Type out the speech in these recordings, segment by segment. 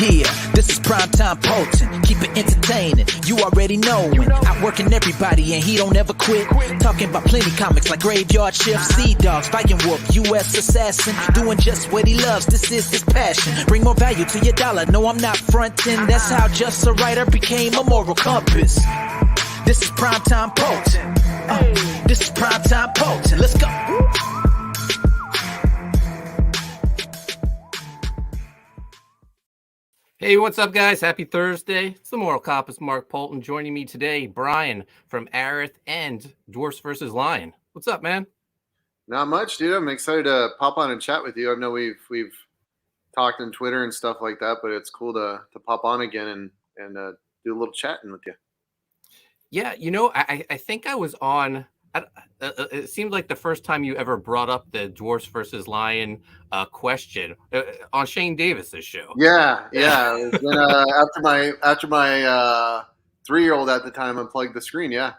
Yeah, this is Primetime Poulton. Keep it entertaining. You already knowin'. Outworking everybody and he don't ever quit. Talking about plenty comics like Graveyard Shift, Sea Dogs, Fighting Wolf, U.S. Assassin. Doing just what he loves. This is his passion. Bring more value to your dollar. No, I'm not frontin'. That's how just a writer became a moral compass. This is Primetime Poulton. This is Primetime Poulton. Let's go. Hey, what's up, guys? Happy Thursday. It's the Moral Compass, Mark Poulton. Joining me today, Bryan from Aerith and Dwarfs versus Lion. What's up, man? Not much, dude. I'm excited to pop on and chat with you. I know we've talked on Twitter and stuff like that, but it's cool to pop on again and do a little chatting with you. Yeah, you know, I think I was on. It seemed like the first time you ever brought up the Dwarfs versus Lion question on Shane Davis's show. Yeah. It was when, after my 3-year-old at the time unplugged the screen. Yeah.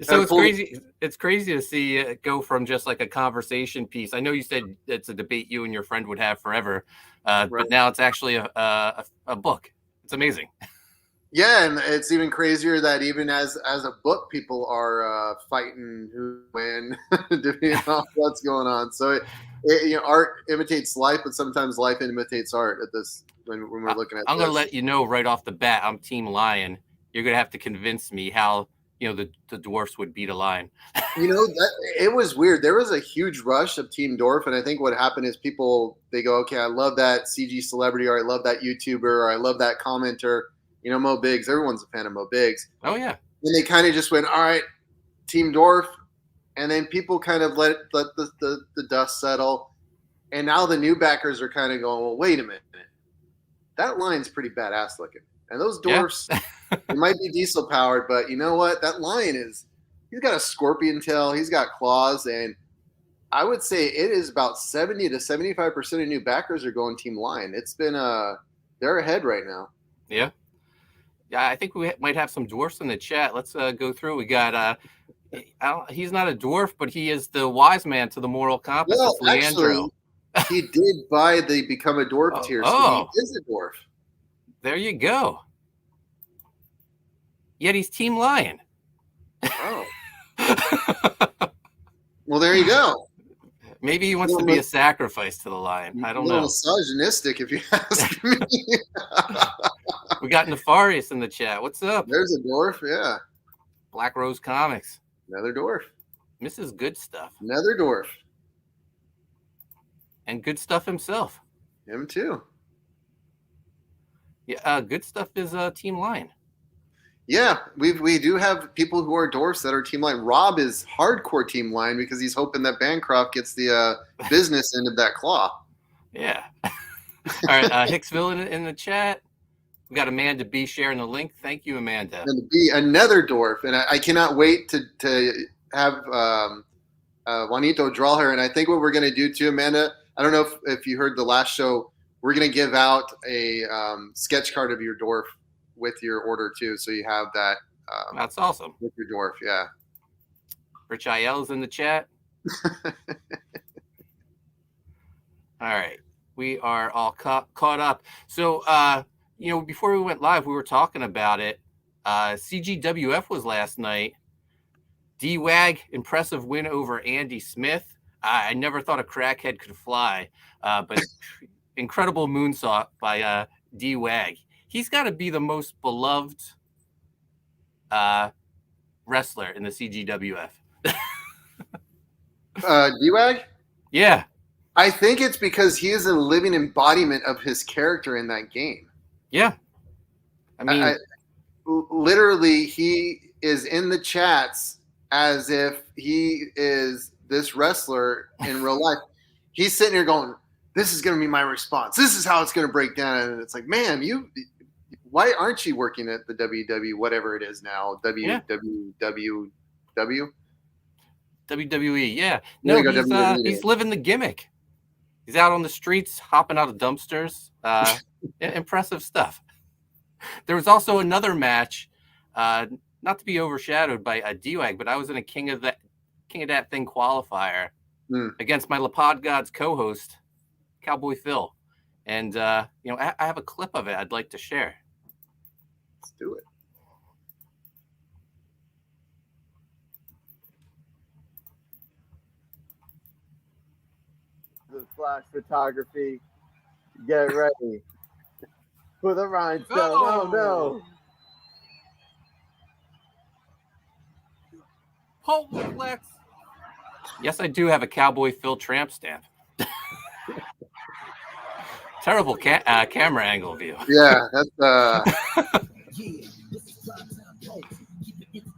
So it's crazy. It's crazy to see it go from just like a conversation piece. I know you said it's a debate you and your friend would have forever, Right. But now it's actually a book. It's amazing. Yeah, and it's even crazier that even as a book, people are fighting who win, depending on what's going on. So, art imitates life, but sometimes life imitates art. When we're looking at. I'm going to let you know right off the bat. I'm Team Lion. You're going to have to convince me how the Dwarfs would beat a Lion. It was weird. There was a huge rush of Team Dwarf, and I think what happened is people they go, okay, I love that CG celebrity, or I love that YouTuber, or I love that commenter. Mo Biggs. Everyone's a fan of Mo Biggs. Oh, yeah. And they kind of just went, all right, Team Dwarf. And then people kind of let the dust settle. And now the new backers are kind of going, well, wait a minute. That Lion's pretty badass looking. And those Dwarfs, it might be diesel powered, but you know what? That Lion he's got a scorpion tail. He's got claws. And I would say it is about 70 to 75% of new backers are going Team Lion. It's been, they're ahead right now. Yeah. Yeah, I think we might have some dwarfs in the chat. Let's go through. We got he's not a dwarf, but he is the wise man to the moral compass. Well, it's Leandro. Actually, he did buy the Become a Dwarf tier, so he is a dwarf. There you go. Yet he's Team Lion. Oh. Well, there you go. Maybe he wants to be a sacrifice to the Lion. I don't know. Misogynistic, if you ask me. We got Nefarious in the chat. What's up? There's a dwarf, yeah. Black Rose Comics. Another dwarf. Mrs. Good Stuff. Another dwarf. And Good Stuff himself. Him too. Yeah, Good Stuff is Team Lion. Yeah, we do have people who are dwarfs that are Team Lion. Rob is hardcore Team Lion because he's hoping that Bancroft gets the business end of that claw. Yeah. All right, Hicksville in the chat. We got Amanda B sharing the link. Thank you, Amanda. And B, another dwarf, and I cannot wait to have Juanito draw her. And I think what we're going to do too, Amanda. I don't know if you heard the last show. We're going to give out a sketch card of your dwarf with your order too, so you have that. That's awesome. With your dwarf, yeah. Rich IL is in the chat. All right, we are all caught up. So. Before we went live, we were talking about it. CGWF was last night. D-Wag, impressive win over Andy Smith. I never thought a crackhead could fly, but incredible moonsault by D-Wag. He's got to be the most beloved wrestler in the CGWF. D-Wag? Yeah. I think it's because he is a living embodiment of his character in that game. Yeah. I mean, literally, he is in the chats as if he is this wrestler in real life. He's sitting here going, this is going to be my response. This is how it's going to break down. And it's like, man, why aren't you working at the WW, whatever it is now? WWE, yeah. No, he's living the gimmick. He's out on the streets, hopping out of dumpsters. Impressive stuff. There was also another match, not to be overshadowed by a D-Wag, but I was in a King of That Thing qualifier against my Lapod Gods co-host, Cowboy Phil. And, I have a clip of it I'd like to share. Let's do it. The flash photography. Get ready for the rhinestone. Oh no! Poulton Flex. Yes, I do have a Cowboy Phil tramp stamp. Terrible camera angle view. Yeah, that's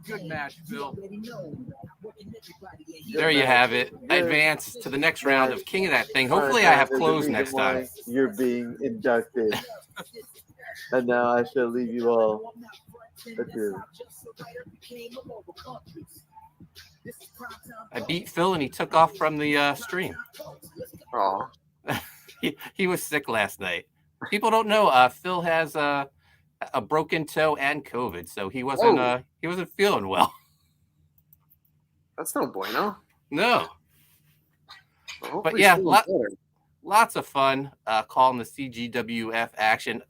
Good match, Phil. There you have it. I advance to the next round of King of That Thing. Hopefully I have clothes next time. You're being inducted. And now I shall leave you all. Adieu. I beat Phil and he took off from the stream. oh. He was sick last night. People don't know Phil has a broken toe and COVID, so he wasn't feeling well. That's no bueno. No. Well, But yeah, lots of fun calling the CGWF action.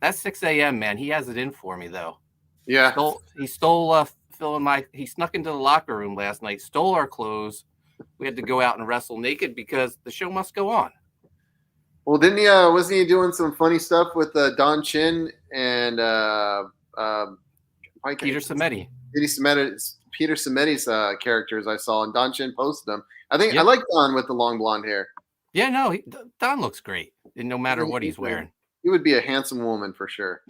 That's 6 a.m., man. He has it in for me, though. Yeah. He stole Phil and he snuck into the locker room last night, stole our clothes. We had to go out and wrestle naked because the show must go on. Well, didn't he? Wasn't he doing some funny stuff with Don Chin and Peter Samedi? Peter Samedi's characters I saw, and Don Chin posted them. I think I like Don with the long blonde hair. Yeah, no, Don looks great, no matter what he's wearing. He would be a handsome woman for sure.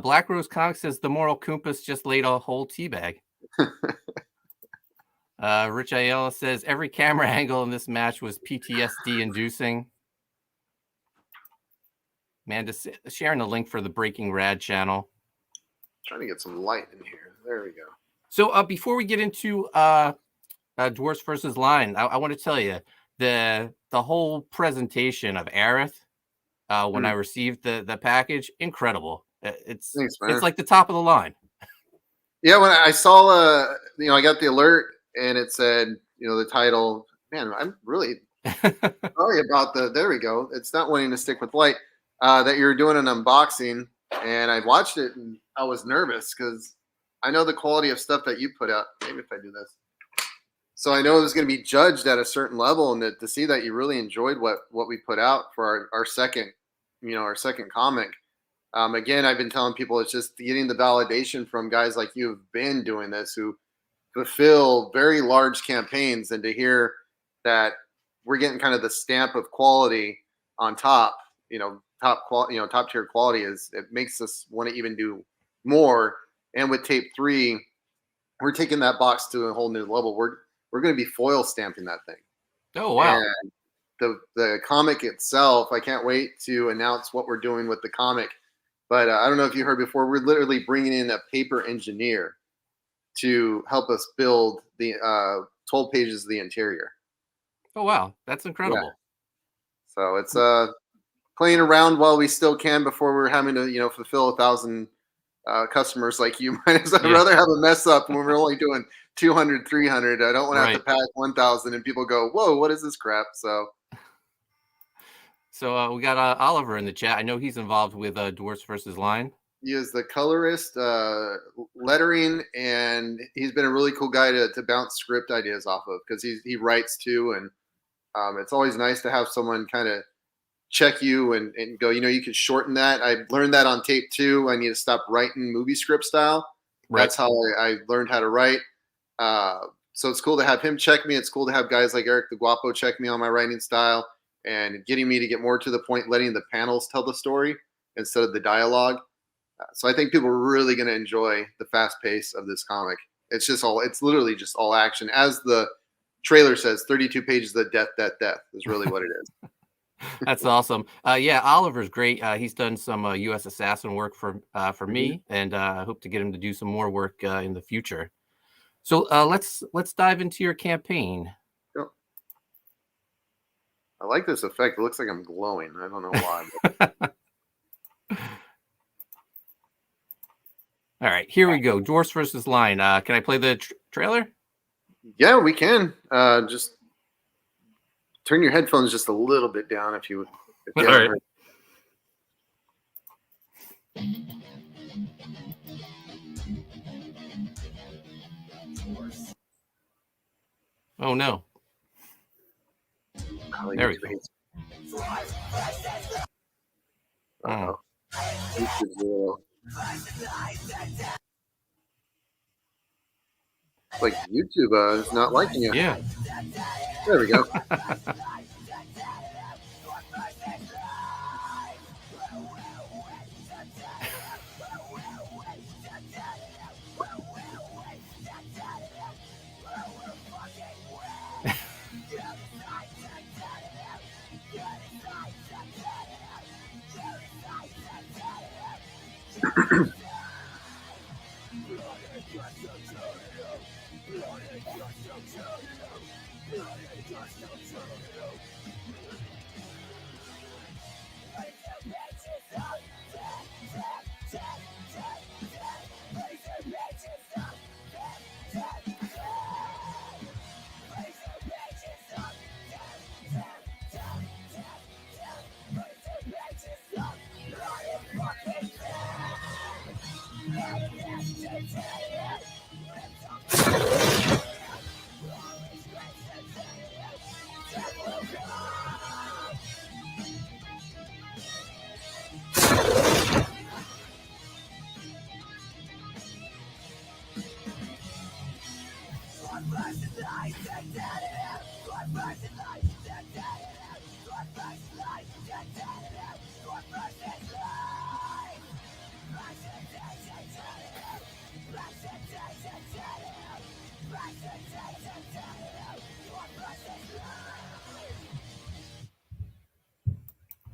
Black Rose Comics says the moral compass just laid a whole teabag. Rich Ayala says every camera angle in this match was PTSD inducing. Amanda sharing the link for the Breaking Rad channel. Trying to get some light in here. There we go. So before we get into Dwarfs versus Lion, I want to tell you the whole presentation of Aerith when I received the package, incredible. It's like the top of the line. Yeah, when I saw I got the alert and it said, the title. Man, I'm really sorry about there we go. It's not wanting to stick with light. That you're doing an unboxing, and I watched it and I was nervous because I know the quality of stuff that you put out. Maybe if I do this. So I know it was going to be judged at a certain level, and to see that you really enjoyed what we put out for our second, our second comic. Again, I've been telling people it's just getting the validation from guys like you who've been doing this, who fulfill very large campaigns, and to hear that we're getting kind of the stamp of quality on top, top tier quality it makes us want to even do more. And with tape 3, we're taking that box to a whole new level. We're going to be foil stamping that thing. Oh, wow. And the comic itself, I can't wait to announce what we're doing with the comic. But I don't know if you heard before, we're literally bringing in a paper engineer to help us build the 12 pages of the interior. Oh, wow. That's incredible. Yeah. So it's playing around while we still can before we're having to, fulfill 1,000 customers like you. I'd rather have a mess up when we're only doing 200, 300. I don't want to have to pack 1,000 and people go, whoa, what is this crap? So we got Oliver in the chat. I know he's involved with Dwarfs versus Lion. He is the colorist, lettering, and he's been a really cool guy to bounce script ideas off of, because he writes too. And it's always nice to have someone kind of check you and go, you could shorten that. I learned that on tape 2. I need to stop writing movie script style. Right. That's how I learned how to write. So it's cool to have him check me. It's cool to have guys like Eric the Guapo check me on my writing style and getting me to get more to the point, letting the panels tell the story instead of the dialogue. So I think people are really going to enjoy the fast pace of this comic. It's literally just all action. As the trailer says, 32 pages of death is really what it is. That's awesome. Yeah, Oliver's great. He's done some U.S. Assassin work for me, and I hope to get him to do some more work in the future. So let's dive into your campaign. Yep. I like this effect. It looks like I'm glowing. I don't know why. All right, here we go. Dwarfs versus Lion. Can I play the trailer? Yeah, we can. Just Turn your headphones just a little bit down if you All haven't right. heard. Oh no. Oh, There we YouTube go. hates- Mm. Uh-oh. YouTube's a little- It's like YouTube is not liking you. Yeah. There we go.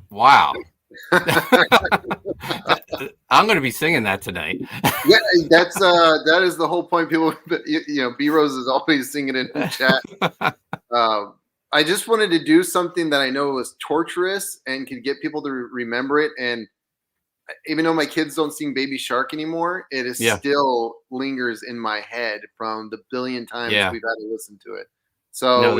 Wow. I'm going to be singing that tonight. Yeah, that is the whole point. People, B Rose is always singing in the chat. I just wanted to do something that I know was torturous and could get people to remember it. And even though my kids don't sing Baby Shark anymore, it is still lingers in my head from the billion times we've had to listen to it. So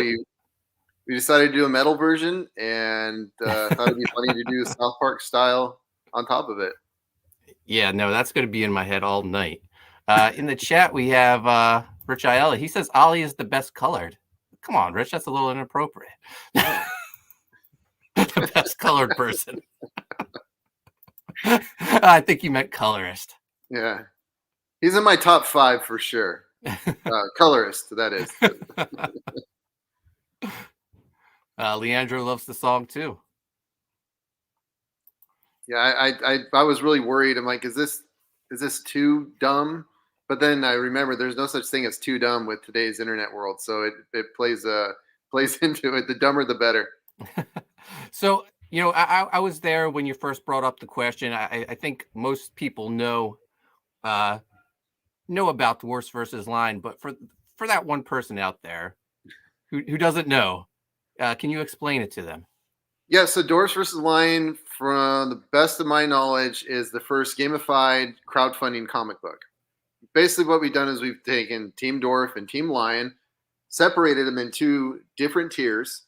we decided to do a metal version, and thought it'd be funny to do South Park style on top of it. Yeah, no, that's going to be in my head all night. In the chat, we have Rich Ayala. He says Ollie is the best colored. Come on, Rich, that's a little inappropriate. The best colored person. I think you meant colorist. Yeah. He's in my top 5 for sure. Colorist, that is. Leandro loves the song too. Yeah, I was really worried. I'm like, is this too dumb? But then I remember there's no such thing as too dumb with today's internet world. So it plays into it. The dumber, the better. So, I was there when you first brought up the question. I think most people know about Dwarfs versus Lion, but for that one person out there who doesn't know, can you explain it to them? Yeah, so Dwarfs versus Lion, from the best of my knowledge, is the first gamified crowdfunding comic book. Basically, what we've done is we've taken Team Dwarf and Team Lion, separated them in 2 different tiers.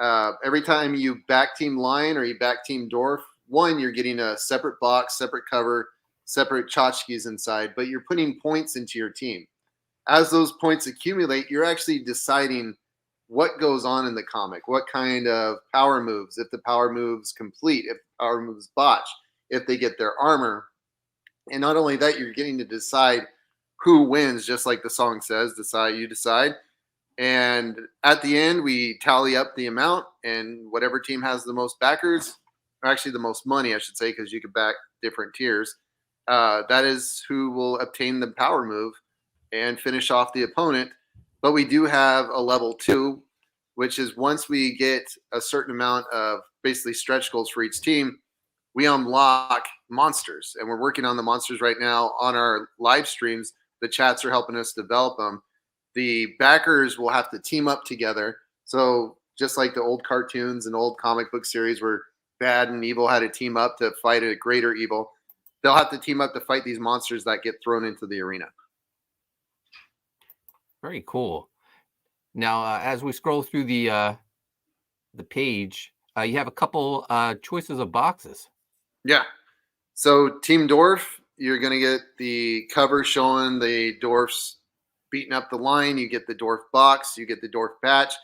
Every time you back Team Lion or you back Team Dwarf, one, you're getting a separate box, separate cover, separate tchotchkes inside, but you're putting points into your team. As those points accumulate, you're actually deciding what goes on in the comic, what kind of power moves, if the power moves complete, if the power moves botch, if they get their armor. And not only that, you're getting to decide who wins, just like the song says, you decide. And at the end, we tally up the amount, and whatever team has the most backers, or actually the most money, I should say, because you could back different tiers, that is who will obtain the power move and finish off the opponent. But we do have a level 2, which is once we get a certain amount of basically stretch goals for each team, we unlock monsters. And we're working on the monsters right now on our live streams. The chats are helping us develop them. The backers will have to team up together. So just like the old cartoons and old comic book series where bad and evil had to team up to fight a greater evil, they'll have to team up to fight these monsters that get thrown into the arena. Very cool. Now, as we scroll through the the page, you have a couple choices of boxes. Yeah. So Team Dwarf, you're going to get the cover showing the Dwarfs beating up the Lion. You get the Dwarf box, you get the Dwarf patch,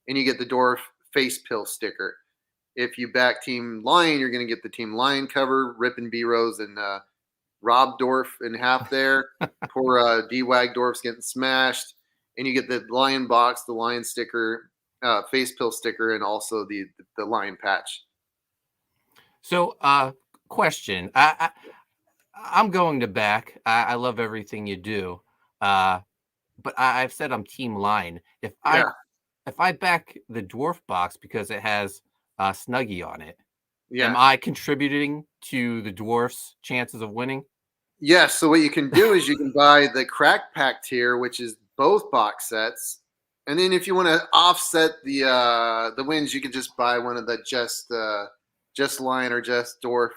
and you get the Dwarf face pill sticker. If you back Team Lion, you're going to get the Team Lion cover, ripping B-Rose and Rob Dwarf in half there. Poor D-Wag Dwarf's getting smashed. And you get the Lion box, the Lion sticker, face pill sticker, and also the Lion patch. So, question. I'm going to back. I love everything you do. But I've said I'm Team Lion. If I back the Dwarf box because it has Snuggie on it, am I contributing to the Dwarfs' chances of winning? Yes. So what you can do is you can buy the Crack Pack tier, which is both box sets, and then if you want to offset the wins, you can just buy one of the just Lion or just Dwarf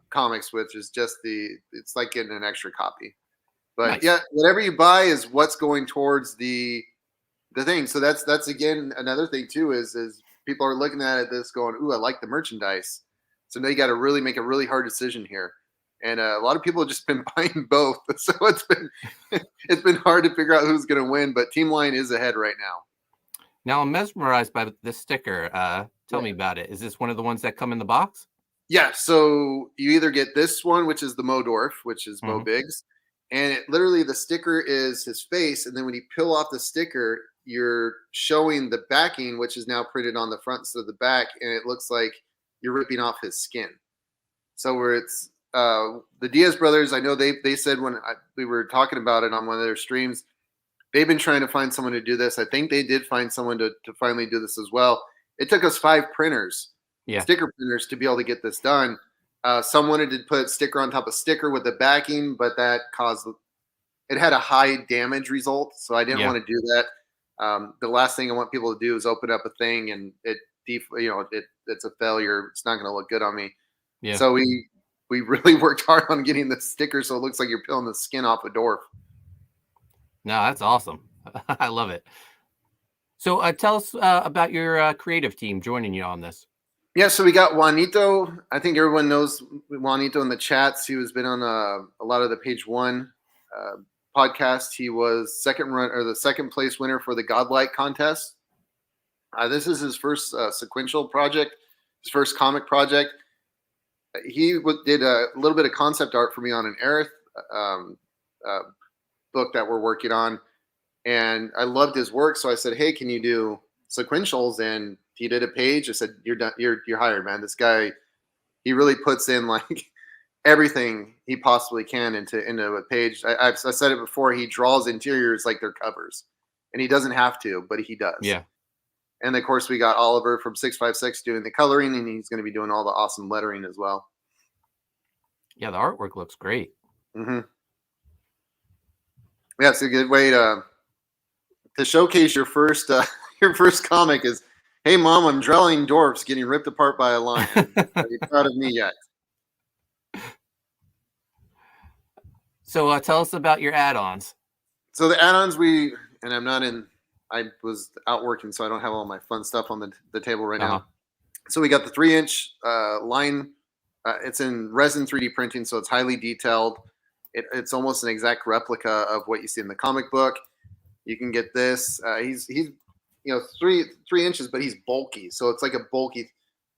comics, which is just it's like getting an extra copy. But Nice. yeah, whatever you buy is what's going towards the thing. So that's again another thing too is people are looking at this going, ooh, I like the merchandise. So now you got to really make a really hard decision here. And a lot of people have just been buying both, so it's been hard to figure out who's going to win. But Team Lion is ahead right now. Now I'm mesmerized by this sticker. Tell me about it. Is this one of the ones that come in the box? Yeah. So you either get this one, which is the Mo Dwarf, which is Mo Biggs, and literally the sticker is his face, and then when you peel off the sticker, you're showing the backing, which is now printed on the front instead of the back, and it looks like you're ripping off his skin. So where it's the Diaz brothers, I know they said when we were talking about it on one of their streams, they've been trying to find someone to do this. I think they did find someone to finally do this as well. It took us 5 printers, sticker printers, to be able to get this done. Some wanted to put sticker on top of sticker with the backing, but that it had a high damage result, so I didn't want to do that. The last thing I want people to do is open up a thing and it's a failure. It's not going to look good on me. Yeah. So we really worked hard on getting the sticker so it looks like you're peeling the skin off a Dwarf. No, that's awesome. I love it. So tell us about your creative team joining you on this. Yeah, so we got Juanito. I think everyone knows Juanito in the chats. He has been on a lot of the Page One podcast. He was the second place winner for the Godlike contest. This is his first sequential project, his first comic project. He did a little bit of concept art for me on an Aerith book that we're working on, and I loved his work. So I said, "Hey, can you do sequentials?" And he did a page. I said, "You're done. You're hired, man. This guy, he really puts in like everything he possibly can into a page." I said it before. He draws interiors like they're covers, and he doesn't have to, but he does. Yeah. And of course, we got Oliver from 656 doing the coloring, and he's going to be doing all the awesome lettering as well. Yeah, the artwork looks great. Mm-hmm. Yeah, it's a good way to showcase your first comic. Is, hey, Mom, I'm drawing dwarfs getting ripped apart by a lion. Are you proud of me yet? So tell us about your add-ons. So the add-ons I was out working, so I don't have all my fun stuff on the table right now. So we got the 3-inch line. It's in resin 3D printing, so it's highly detailed. It's almost an exact replica of what you see in the comic book. You can get this. He's 3 inches, but he's bulky, so it's like a bulky.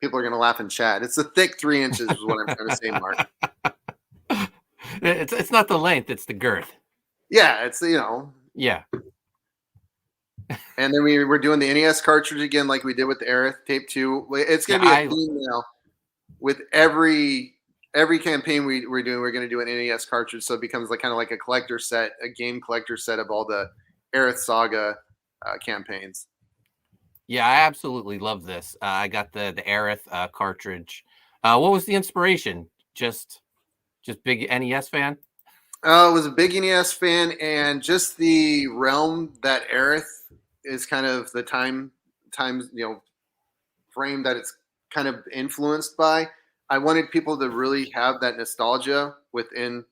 People are gonna laugh and chat. It's a thick 3 inches, is what I'm trying to say, Mark. It's not the length; it's the girth. Yeah, it's Yeah. And then we're doing the NES cartridge again, like we did with the Aerith Tape 2. It's going to be a theme now. With every campaign we're doing, we're going to do an NES cartridge, so it becomes kind of like a collector set, a game collector set of all the Aerith Saga campaigns. Yeah, I absolutely love this. I got the Aerith cartridge. What was the inspiration? Just big NES fan? I was a big NES fan, and just the realm that Aerith is kind of the time frame that it's kind of influenced by. I wanted people to really have that nostalgia within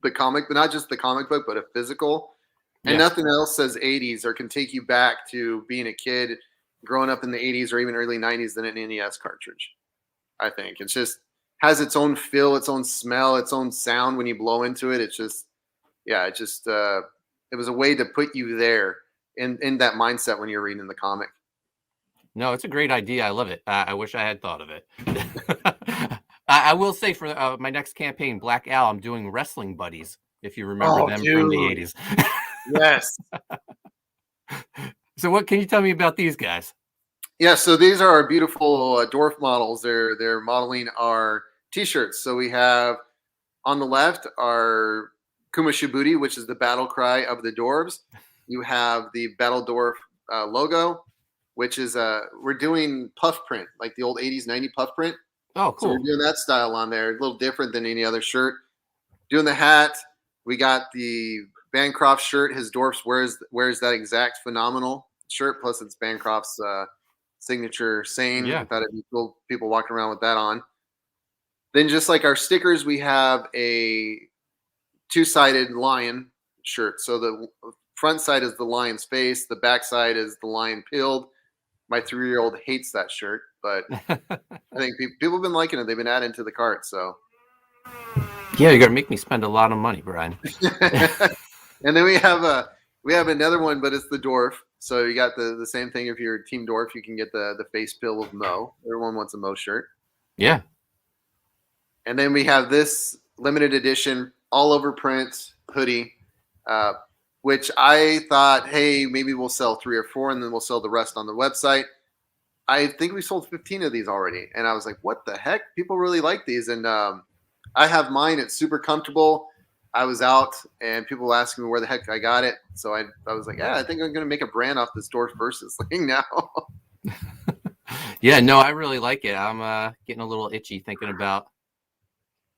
the comic, but not just the comic book, but a physical. And nothing else says 80s or can take you back to being a kid growing up in the 80s or even early 90s than an NES cartridge. I think it's just has its own feel, its own smell, its own sound when you blow into it. It's just, yeah, it just it was a way to put you there in that mindset when you're reading the comic. No, it's a great idea. I love it. I wish I had thought of it. I will say for my next campaign, Black Owl, I'm doing Wrestling Buddies, if you remember them from the 80s. Yes. So what can you tell me about these guys? Yeah, so these are our beautiful dwarf models. They're modeling our T-shirts. So we have on the left our Kuma Shibuti, which is the battle cry of the dwarves. You have the Battle Dwarf logo, which is we're doing puff print, like the old 80s, 90s puff print. Oh, cool. So we're doing that style on there, a little different than any other shirt. Doing the hat, we got the Bancroft shirt. His Dwarfs wears that exact phenomenal shirt, plus it's Bancroft's signature saying. Yeah. Thought it'd be cool, people walking around with that on. Then just like our stickers, we have a two-sided lion shirt. So the front side is the lion's face. The back side is the lion peeled. My 3-year-old hates that shirt, but I think people have been liking it. They've been adding to the cart. So yeah, you're gonna make me spend a lot of money, Brian. And then we have another one, but it's the dwarf. So you got the same thing. If you're Team Dwarf, you can get the face pill of Mo. Everyone wants a Mo shirt. Yeah. And then we have this limited edition all over print hoodie, which I thought, hey, maybe we'll sell 3 or 4 and then we'll sell the rest on the website. I think we sold 15 of these already. And I was like, what the heck? People really like these. And I have mine. It's super comfortable. I was out and people were asking me where the heck I got it. So I was like, yeah, I think I'm going to make a brand off this Dwarf Versus thing now. Yeah, no, I really like it. I'm getting a little itchy thinking about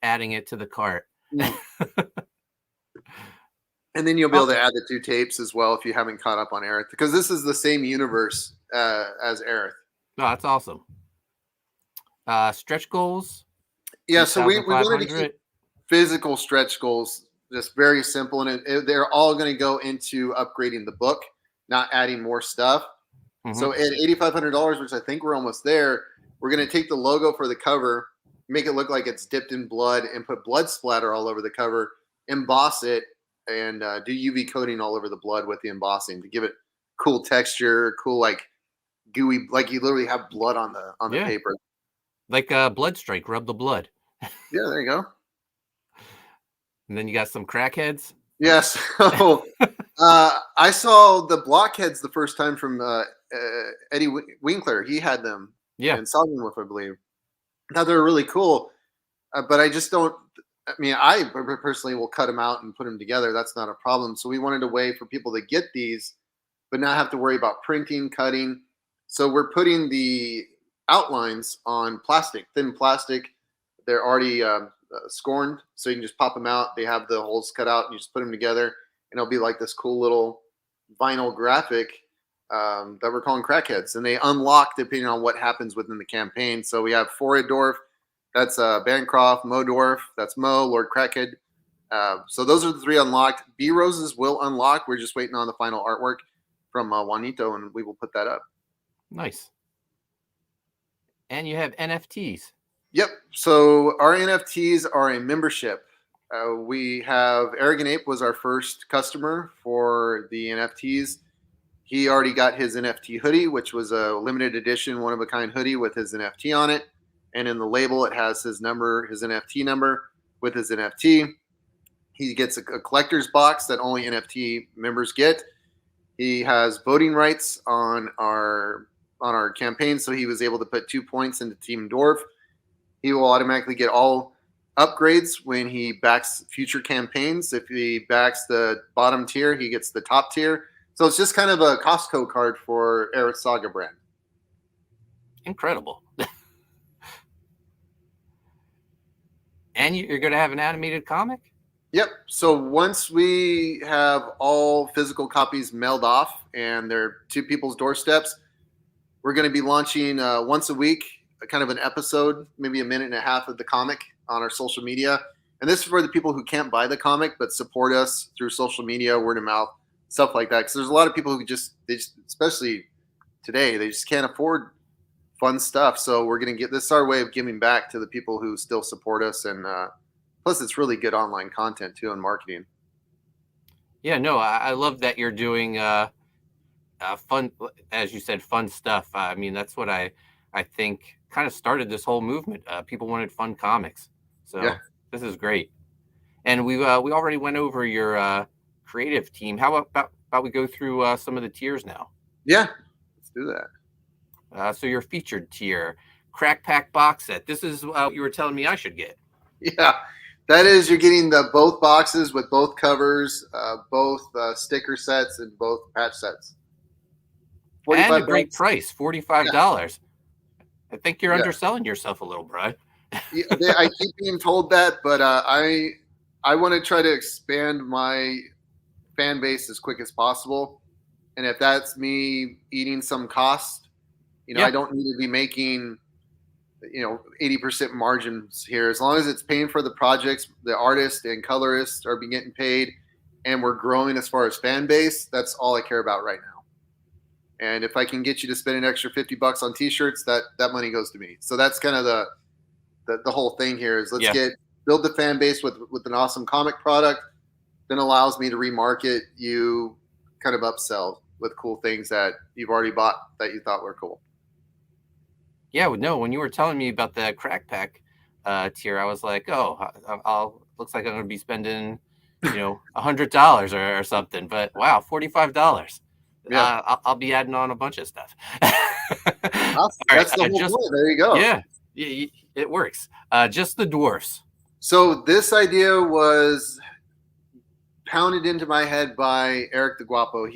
adding it to the cart. And then you'll be able to add the 2 tapes as well if you haven't caught up on Aerith, because this is the same universe as Aerith. No, that's awesome. Stretch goals. Yeah, so we wanted to keep physical stretch goals just very simple, and they're all going to go into upgrading the book, not adding more stuff. Mm-hmm. So at $8,500, which I think we're almost there, we're going to take the logo for the cover, make it look like it's dipped in blood, and put blood splatter all over the cover, emboss it, and do UV coating all over the blood with the embossing to give it cool texture, cool like gooey, like you literally have blood on the paper. Like Blood Strike, rub the blood. Yeah, there you go. And then you got some crackheads. Yes. So, I saw the blockheads the first time from Eddie Winkler. He had them. Yeah. And Soggenwolf, I believe. I thought they were really cool, but I just don't. I mean, I personally will cut them out and put them together. That's not a problem. So we wanted a way for people to get these, but not have to worry about printing, cutting. So we're putting the outlines on plastic, thin plastic. They're already scorned, so you can just pop them out. They have the holes cut out, and you just put them together, and it'll be like this cool little vinyl graphic that we're calling Crackheads. And they unlock depending on what happens within the campaign. So we have Foridorf, that's Bancroft, Mo Dwarf, that's Mo, Lord Crackhead. So those are the 3 unlocked. B Roses will unlock. We're just waiting on the final artwork from Juanito, and we will put that up. Nice. And you have NFTs. Yep. So our NFTs are a membership. We have Arrogant Ape was our first customer for the NFTs. He already got his NFT hoodie, which was a limited edition, one-of-a-kind hoodie with his NFT on it. And in the label, it has his number, his NFT number with his NFT. He gets a collector's box that only NFT members get. He has voting rights on our campaign, so he was able to put 2 points into Team Dwarf. He will automatically get all upgrades when he backs future campaigns. If he backs the bottom tier, he gets the top tier. So it's just kind of a Costco card for Aerith Saga brand. Incredible. And you're going to have an animated comic? Yep. So once we have all physical copies mailed off and they're to people's doorsteps, we're going to be launching once a week, kind of an episode, maybe a minute and a half of the comic on our social media. And this is for the people who can't buy the comic, but support us through social media, word of mouth, stuff like that. Because there's a lot of people who just especially today. They just can't afford fun stuff. So we're going to get this is our way of giving back to the people who still support us. And plus, it's really good online content too and marketing. Yeah, no, I love that you're doing fun, as you said, fun stuff. I mean, that's what I think kind of started this whole movement. People wanted fun comics, so Yeah. this is great. And we already went over your creative team. How about we go through some of the tiers now? Yeah, let's do that. So your featured tier, Crack Pack box set. This is what you were telling me I should get. Yeah, that is, you're getting the both boxes with both covers, both sticker sets, and both patch sets. And a great price, $45. Yeah. I think you're underselling yourself a little, Brian. I keep being told that, but I want to try to expand my fan base as quick as possible. And if that's me eating some cost, I don't need to be making 80% margins here. As long as it's paying for the projects, the artists and colorists are getting paid, and we're growing as far as fan base, that's all I care about right now. And if I can get you to spend an extra $50 on t-shirts, that money goes to me. So that's kind of the whole thing here is let's build the fan base with an awesome comic product, then allows me to remarket you, kind of upsell with cool things that you've already bought that you thought were cool. Yeah, no, when you were telling me about the Crack Pack tier, I was like, looks like I'm going to be spending, $100 or something. But wow, $45. Yeah, I'll be adding on a bunch of stuff. That's the whole point. There you go. Yeah, it works. Just the Dwarfs. So this idea was pounded into my head by Eric the Guapo.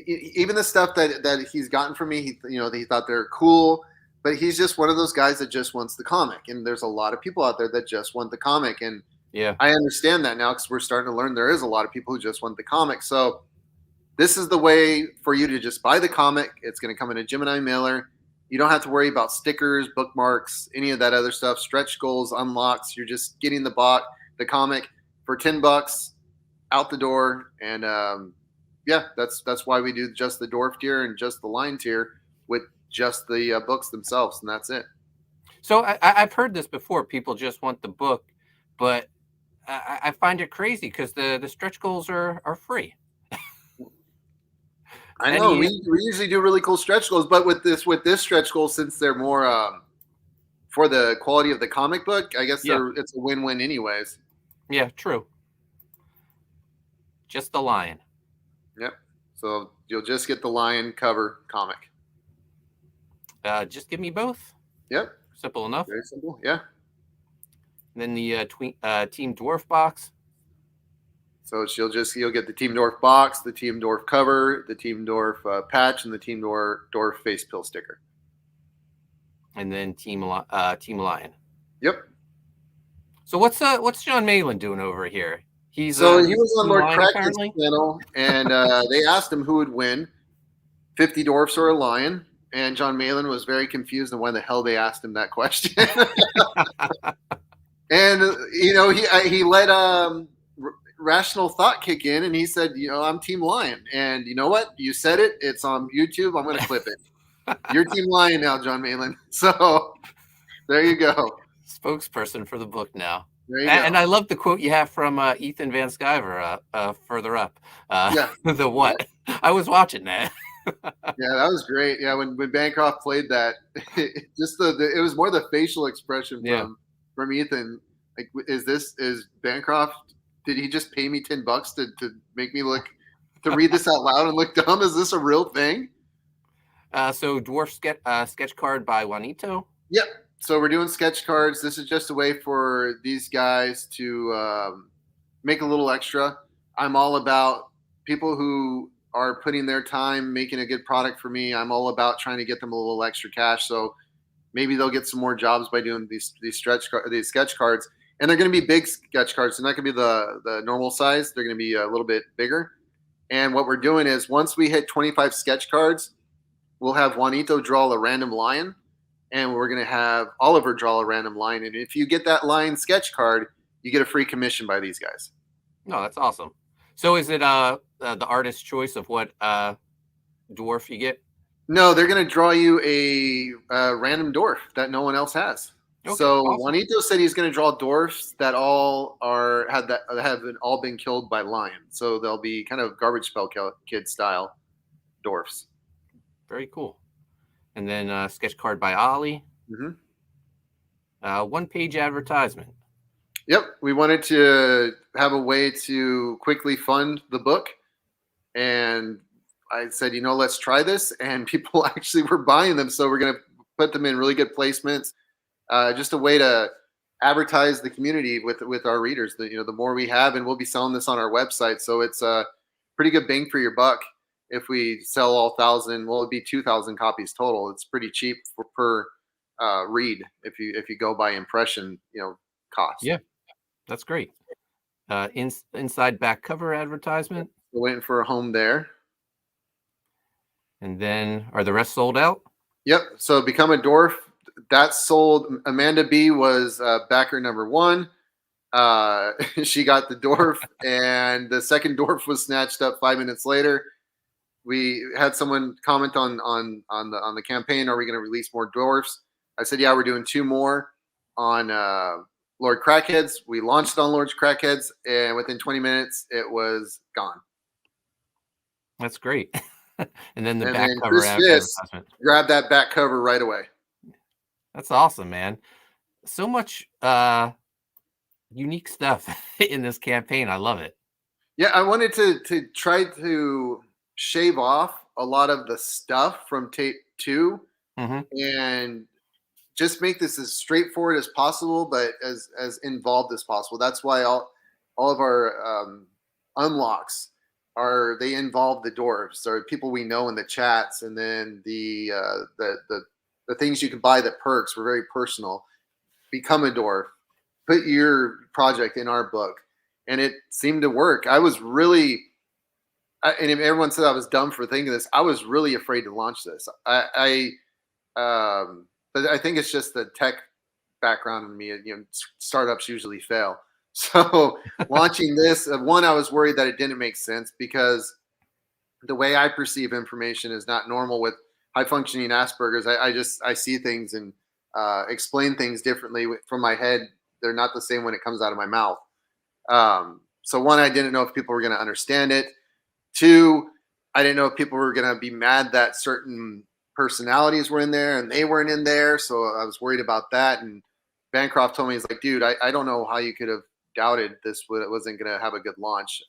Even the stuff that he's gotten from me, he thought they're cool, but he's just one of those guys that just wants the comic. And there's a lot of people out there that just want the comic. And I understand that now because we're starting to learn there is a lot of people who just want the comic. So this is the way for you to just buy the comic. It's going to come in a Gemini mailer. You don't have to worry about stickers, bookmarks, any of that other stuff, stretch goals, unlocks. You're just getting the comic for $10 out the door. And that's why we do just the Dwarf tier and just the Lion tier with just the books themselves, and that's it. So I've heard this before. People just want the book, but I find it crazy because the stretch goals are free. I know we usually do really cool stretch goals, but with this stretch goal, since they're more for the quality of the comic book, I guess it's a win-win anyways. Yeah, true. Just the Lion. Yep. So you'll just get the Lion cover comic. Just give me both. Yep. Simple enough. Very simple. Yeah. And then the Team Dwarf box. So you'll get the Team Dwarf box, the Team Dwarf cover, the Team Dwarf patch, and the Team Dwarf face pill sticker. And then Team Lion. Yep. So what's John Malin doing over here? He was on Lord Kraken's channel, and they asked him who would win, 50 dwarfs or a lion, and John Malin was very confused on why the hell they asked him that question. And he let rational thought kick in, and he said, I'm Team Lion, and you know what? You said it. It's on YouTube. I'm going to clip it. You're Team Lion now, John Malin. So there you go. Spokesperson for the book now. And I love the quote you have from Ethan Van Sciver further up. The what? I was watching that. Yeah, that was great. Yeah, when Bancroft played that, it was more the facial expression from Ethan. Like, is Bancroft? Did he just pay me $10 to make me to read this out loud and look dumb? Is this a real thing? So Dwarf sketch card by Juanito. Yep. So we're doing sketch cards. This is just a way for these guys to make a little extra. I'm all about people who are putting their time making a good product for me. I'm all about trying to get them a little extra cash. So maybe they'll get some more jobs by doing these sketch cards. And they're going to be big sketch cards. They're not going to be the normal size. They're going to be a little bit bigger. And what we're doing is once we hit 25 sketch cards, we'll have Juanito draw a random lion. And we're going to have Oliver draw a random lion. And if you get that lion sketch card, you get a free commission by these guys. No, that's awesome. So is it the artist's choice of what dwarf you get? No, they're going to draw you a random dwarf that no one else has. Okay, So awesome. Juanito said he's going to draw dwarfs that have all been killed by Lion. So they'll be kind of garbage spell kid style dwarfs. Very cool. And then sketch card by Ollie. Mm-hmm. 1-page advertisement. Yep, we wanted to have a way to quickly fund the book, and I said, let's try this, and people actually were buying them, so we're going to put them in really good placements. Just a way to advertise the community with our readers. The more we have, and we'll be selling this on our website, so it's a pretty good bang for your buck. If we sell all 1,000, well, it'd be 2,000 copies total. It's pretty cheap per read if you go by impression, cost. Yeah, that's great. Inside back cover advertisement. We're waiting for a home there. And then are the rest sold out? Yep. So Become a Dwarf, that's sold. Amanda B was backer number 1. She got the dwarf, and the second dwarf was snatched up 5 minutes later. We had someone comment on the campaign. Are we going to release more dwarfs? I said, yeah, we're doing 2 more on Lord Crackheads. We launched it on Lord Crackheads, and within 20 minutes, it was gone. That's great. And then the back cover Chris advertisement. Grab that back cover right away. That's awesome, man. So much unique stuff in this campaign. I love it. Yeah, I wanted to try to shave off a lot of the stuff from tape 2 and just make this as straightforward as possible, but as involved as possible. That's why all of our unlocks they involve the dwarves or people we know in the chats, and then the things you can buy, the perks were very personal. Become a dwarf, put your project in our book, and it seemed to work. I was really, and everyone said I was dumb for thinking this. I was really afraid to launch this. But I think it's just the tech background in me. Startups usually fail. So launching this, one, I was worried that it didn't make sense because the way I perceive information is not normal with high functioning Asperger's. I see things and explain things differently from my head. They're not the same when it comes out of my mouth. So one, I didn't know if people were going to understand it. 2, I didn't know if people were going to be mad that certain personalities were in there and they weren't in there. So I was worried about that. And Bancroft told me, he's like, dude, I don't know how you could have doubted this wasn't going to have a good launch.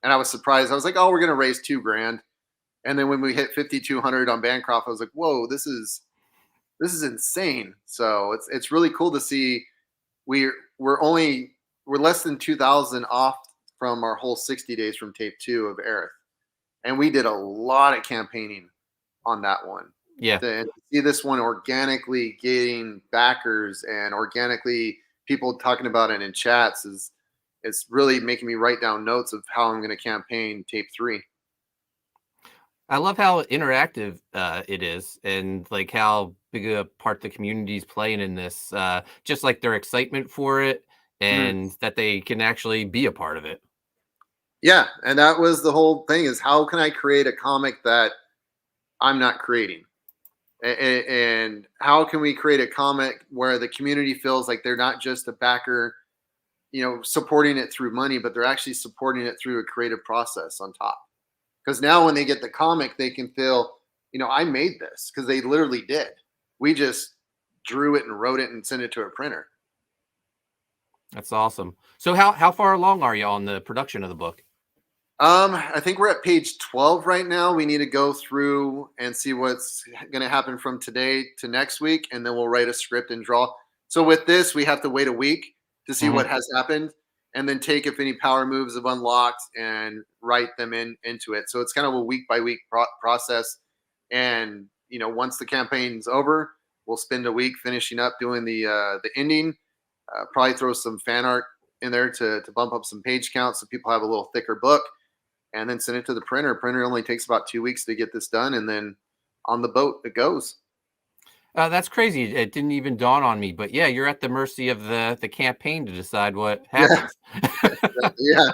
And I was surprised. I was like, oh, we're going to raise $2,000. And then when we hit 5,200 on Bancroft, I was like, whoa, this is insane. So it's really cool to see we're less than 2,000 off from our whole 60 days from tape 2 of Aerith. And we did a lot of campaigning on that one. Yeah. To see this one organically getting backers and organically people talking about it in chats it's really making me write down notes of how I'm going to campaign tape 3. I love how interactive it is, and like how big a part the community's playing in this. Just like their excitement for it, and that they can actually be a part of it. Yeah, and that was the whole thing: is how can I create a comic that I'm not creating, and how can we create a comic where the community feels like they're not just a backer, supporting it through money, but they're actually supporting it through a creative process on top. Because now when they get the comic, they can feel, I made this, because they literally did. We just drew it and wrote it and sent it to a printer. That's awesome. So how far along are you on the production of the book? I think we're at page 12 right now. We need to go through and see what's going to happen from today to next week, and then we'll write a script and draw. So with this, we have to wait a week to see what has happened, and then take if any power moves have unlocked and write them into it. So it's kind of a week by week process. And, once the campaign's over, we'll spend a week finishing up doing the ending, probably throw some fan art in there to bump up some page count so people have a little thicker book, and then send it to the printer. Printer only takes about 2 weeks to get this done, and then on the boat it goes. That's crazy. It didn't even dawn on me, but yeah, you're at the mercy of the campaign to decide what happens. Yeah.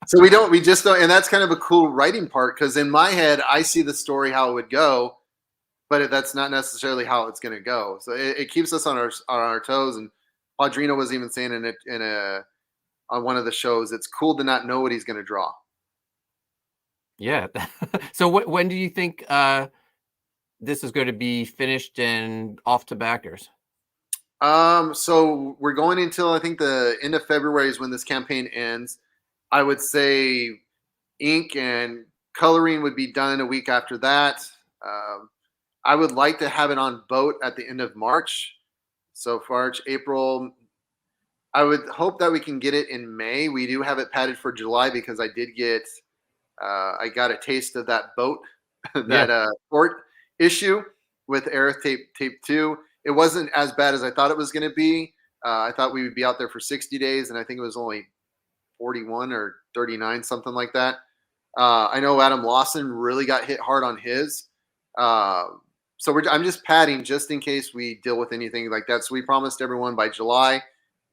So we just don't, and that's kind of a cool writing part, because in my head, I see the story how it would go, but that's not necessarily how it's going to go. So it keeps us on our toes. And Padrino was even saying on one of the shows, it's cool to not know what he's going to draw. Yeah. So when do you think this is going to be finished and off to backers? So we're going until I think the end of February is when this campaign ends. I would say ink and coloring would be done a week after that. I would like to have it on boat at the end of March. So March, April. I would hope that we can get it in May. We do have it padded for July because I got a taste of that boat, that port issue with Aerith tape 2. It wasn't as bad as I thought it was going to be. I thought we would be out there for 60 days, and I think it was only 41 or 39, something like that. I know Adam Lawson really got hit hard on his. So I'm just padding just in case we deal with anything like that. So we promised everyone by July.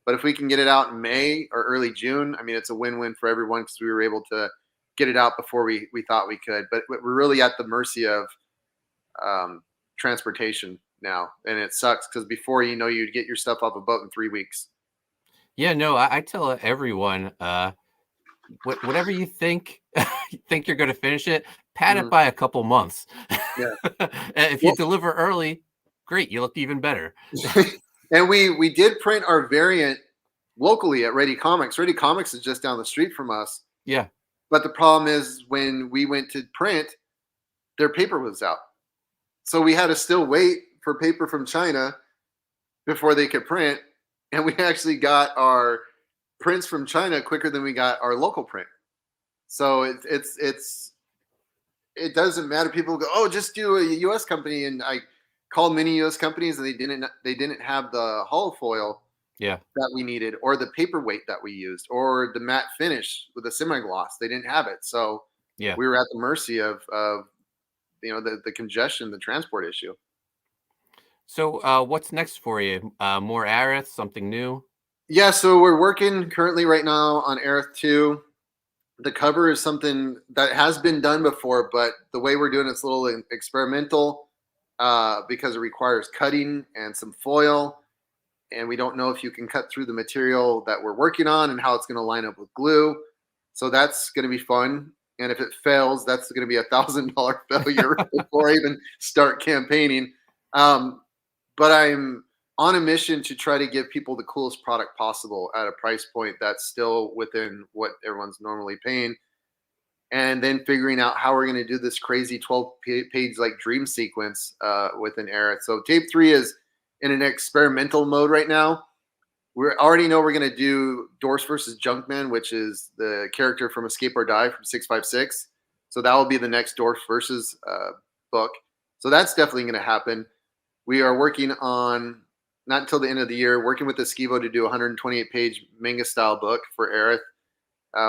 But if we can get it out in May or early June, I mean, it's a win-win for everyone because we were able to get it out before we thought we could. But we're really at the mercy of transportation now. And it sucks because before, you'd get your stuff off a boat in 3 weeks. Yeah, no, I tell everyone, whatever you think you're going to finish it, pad it by a couple months. Yeah. If you deliver early, great. You look even better. And we did print our variant locally at Ready Comics. Ready Comics is just down the street from us. Yeah. But the problem is when we went to print, their paper was out. So we had to still wait for paper from China before they could print. And we actually got our prints from China quicker than we got our local print. So it doesn't matter. People go, oh, just do a U.S. company. And I called many U.S. companies and they didn't have the hull foil that we needed, or the paperweight that we used, or the matte finish with the semi-gloss. They didn't have it. So we were at the mercy of the congestion, the transport issue. So what's next for you? More Aerith, something new? Yeah, so we're working currently right now on Aerith 2. The cover is something that has been done before, but the way we're doing it's a little experimental because it requires cutting and some foil. And we don't know if you can cut through the material that we're working on and how it's going to line up with glue. So that's going to be fun. And if it fails, that's going to be $1,000 failure before I even start campaigning. But I'm on a mission to try to give people the coolest product possible at a price point that's still within what everyone's normally paying. And then figuring out how we're going to do this crazy 12-page like dream sequence within Aerith. So tape 3 is in an experimental mode right now. We already know we're going to do Dwarfs versus Junkman, which is the character from Escape or Die from 656. So that will be the next Dwarfs versus book. So that's definitely going to happen. We are working on, not until the end of the year, working with Esquivo to do a 128-page manga-style book for Aerith.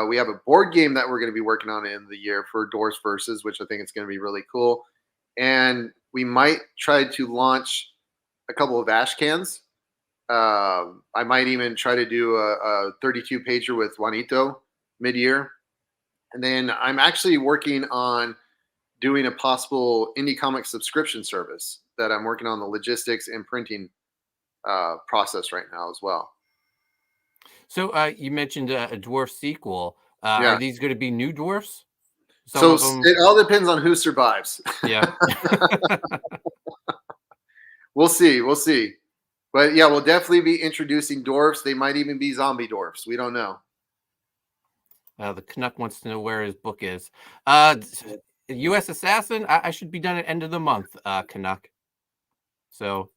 We have a board game that we're going to be working on in the year for Dwarfs versus, which I think is going to be really cool. And we might try to launch a couple of ash cans. I might even try to do a 32-pager with Juanito mid-year. And then I'm actually working on doing a possible indie comic subscription service that I'm working on the logistics and printing process right now as well. So you mentioned a dwarf sequel. Are these going to be new dwarfs? It all depends on who survives. Yeah. We'll see. But yeah, we'll definitely be introducing dwarfs. They might even be zombie dwarfs. We don't know. The Canuck wants to know where his book is. U.S. Assassin, I should be done at end of the month, Canuck. So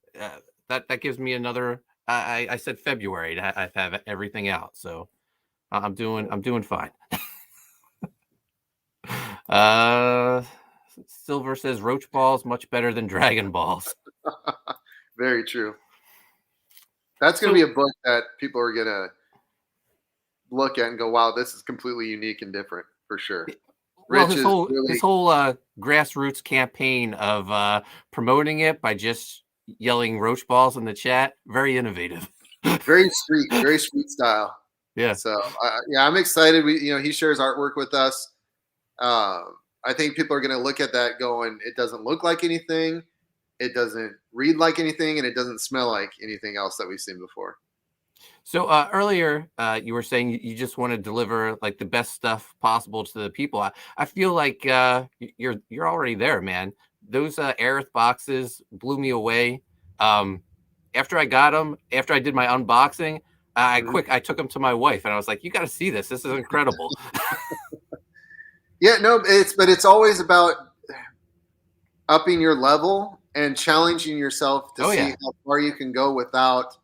that gives me another. I said February. I have everything out, so I'm doing fine. Silver says Roach Balls much better than Dragon Balls. Very true. That's going to be a book that people are going to look at and go, wow, this is completely unique and different for sure. Well, his whole grassroots campaign of promoting it by just yelling Roach Balls in the chat, very innovative. Very sweet style. Yeah. So I'm excited. He shares artwork with us. I think people are going to look at that going, it doesn't look like anything. it doesn't read like anything, and it doesn't smell like anything else that we've seen before. So earlier, you were saying you just want to deliver like the best stuff possible to the people. I feel like you're already there, man. Those Aerith boxes blew me away. After I got them, after I did my unboxing, I took them to my wife, and I was like, "You got to see this. This is incredible." Yeah, no, it's always about upping your level and challenging yourself to see how far you can go without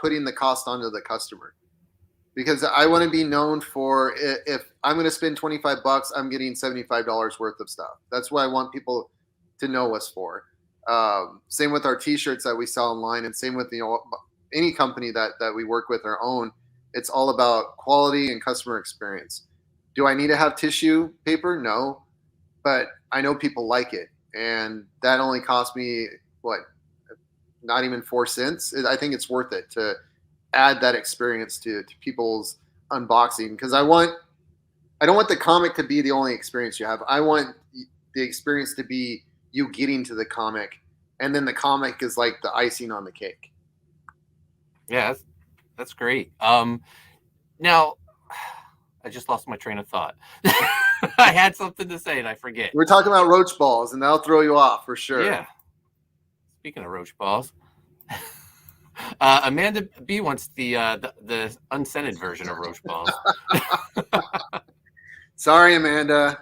putting the cost onto the customer. Because I want to be known for, if I'm going to spend $25, I'm getting $75 worth of stuff. That's what I want people to know us for. Same with our T-shirts that we sell online, and same with any company that we work with or own. It's all about quality and customer experience. Do I need to have tissue paper? No, but I know people like it, and that only cost me not even 4 cents. I think it's worth it to add that experience to people's unboxing, because I don't want the comic to be the only experience you have. I want the experience to be you getting to the comic, and then the comic is like the icing on the cake. Yeah, that's great. Now I just lost my train of thought. I had something to say and I forget. We're talking about roach balls, and that'll throw you off for sure. Yeah. Speaking of roach balls, Amanda B wants the unscented version of roach balls. Sorry, Amanda.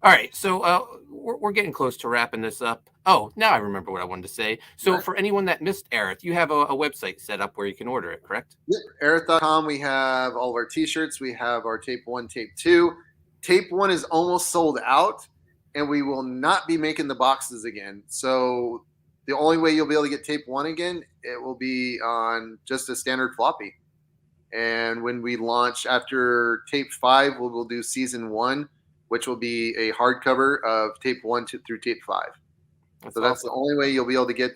All right, so we're getting close to wrapping this up. Oh, now I remember what I wanted to say. So for anyone that missed Aerith, you have a website set up where you can order it, correct? Yep, Aerith.com. We have all of our T-shirts. We have our Tape 1, Tape 2. Tape 1 is almost sold out, and we will not be making the boxes again. So the only way you'll be able to get Tape 1 again, it will be on just a standard floppy. And when we launch after Tape 5, we'll do Season 1, which will be a hardcover of Tape 1 through Tape 5. That's the only way you'll be able to get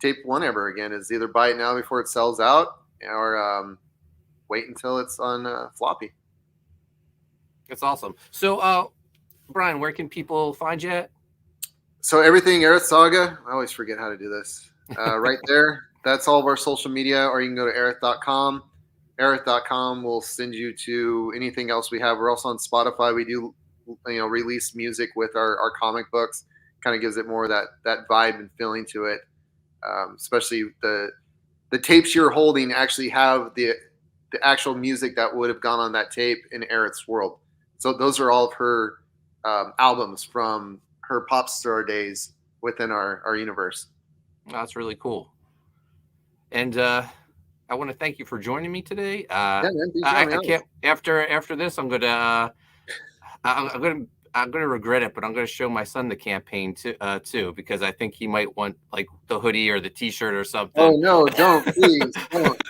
Tape 1 ever again, is either buy it now before it sells out, or wait until it's on floppy. That's awesome. So, Bryan, where can people find you at? So everything Aerith Saga, I always forget how to do this. Right there, that's all of our social media, or you can go to Aerith.com. Aerith.com will send you to anything else we have. We're also on Spotify. We do, release music with our comic books. Kind of gives it more of that vibe and feeling to it. Especially the tapes you're holding actually have the actual music that would have gone on that tape in Aerith's world. So those are all of her albums from her pop star days within our universe. That's really cool. And I want to thank you for joining me today. I can't. After this, I'm gonna regret it, but I'm gonna show my son the campaign too, because I think he might want like the hoodie or the T-shirt or something. Oh no! Don't, please don't.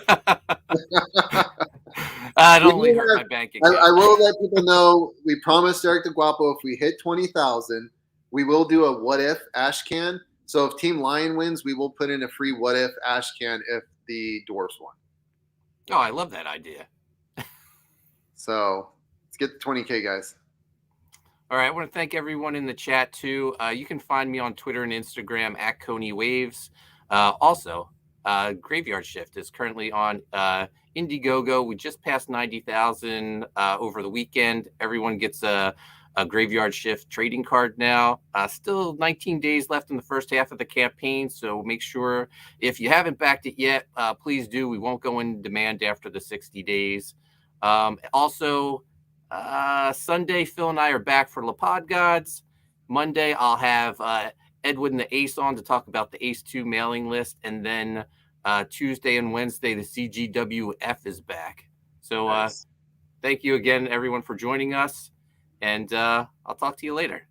I don't really hurt my bank account. I will let people know, we promised Eric the Guapo, if we hit 20,000, we will do a what if ash can. So if Team Lion wins, we will put in a free what if ash can if the Dwarfs won. Oh, I love that idea. So let's get to 20K, guys. All right, I want to thank everyone in the chat too. You can find me on Twitter and Instagram at Coney Waves. Also, Graveyard Shift is currently on Indiegogo. We just passed 90,000 over the weekend. Everyone gets a Graveyard Shift trading card now. Still 19 days left in the first half of the campaign, so make sure if you haven't backed it yet, please do. We won't go in demand after the 60 days. Also, Sunday, Phil and I are back for La Pod Gods. Monday, I'll have Edward and the Ace on to talk about the Ace 2 mailing list. And then Tuesday and Wednesday, the CGWF is back. So thank you again, everyone, for joining us. And I'll talk to you later.